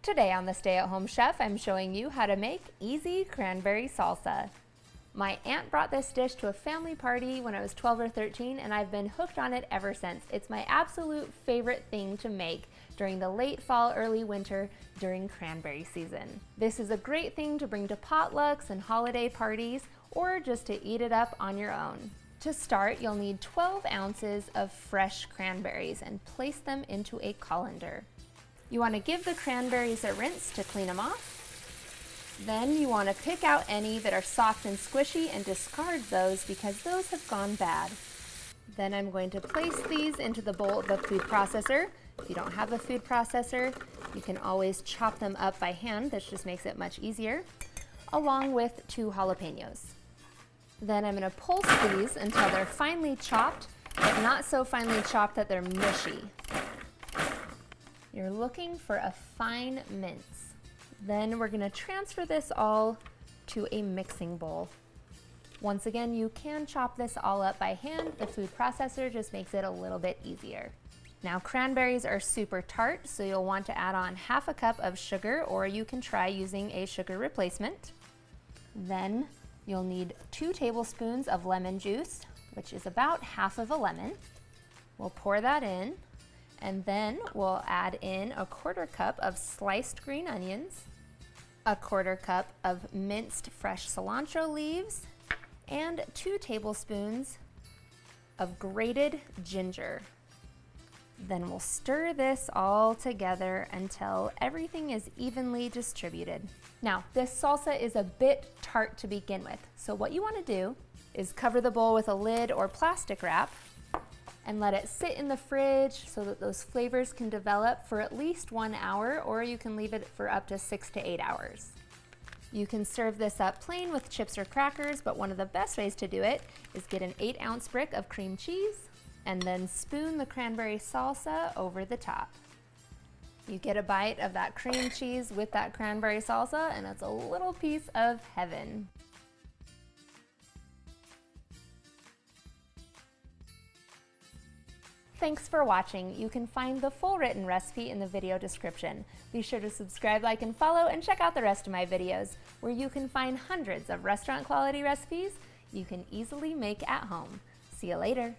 Today on the Stay at Home Chef, I'm showing you how to make easy cranberry salsa. My aunt brought this dish to a family party when I was 12 or 13, and I've been hooked on it ever since. It's my absolute favorite thing to make during the late fall, early winter, during cranberry season. This is a great thing to bring to potlucks and holiday parties, or just to eat it up on your own. To start, you'll need 12 ounces of fresh cranberries and place them into a colander. You want to give the cranberries a rinse to clean them off. Then you want to pick out any that are soft and squishy and discard those because those have gone bad. Then I'm going to place these into the bowl of the food processor. If you don't have a food processor, you can always chop them up by hand. This just makes it much easier, along with 2 jalapeños. Then I'm going to pulse these until they're finely chopped, but not so finely chopped that they're mushy. You're looking for a fine mince. Then we're going to transfer this all to a mixing bowl. Once again, you can chop this all up by hand. The food processor just makes it a little bit easier. Now, cranberries are super tart, so you'll want to add on half a cup of sugar, or you can try using a sugar replacement. Then you'll need 2 tablespoons of lemon juice, which is about half of a lemon. We'll pour that in. And then we'll add in a 1/4 cup of sliced green onions, a 1/4 cup of minced fresh cilantro leaves, and 2 tablespoons of grated ginger. Then we'll stir this all together until everything is evenly distributed. Now, this salsa is a bit tart to begin with, so what you want to do is cover the bowl with a lid or plastic wrap and let it sit in the fridge so that those flavors can develop for at least 1 hour, or you can leave it for up to 6 to 8 hours. You can serve this up plain with chips or crackers, but one of the best ways to do it is get an 8-ounce brick of cream cheese and then spoon the cranberry salsa over the top. You get a bite of that cream cheese with that cranberry salsa, and it's a little piece of heaven. Thanks for watching. You can find the full written recipe in the video description. Be sure to subscribe, like, and follow, and check out the rest of my videos, where you can find hundreds of restaurant quality recipes you can easily make at home. See you later.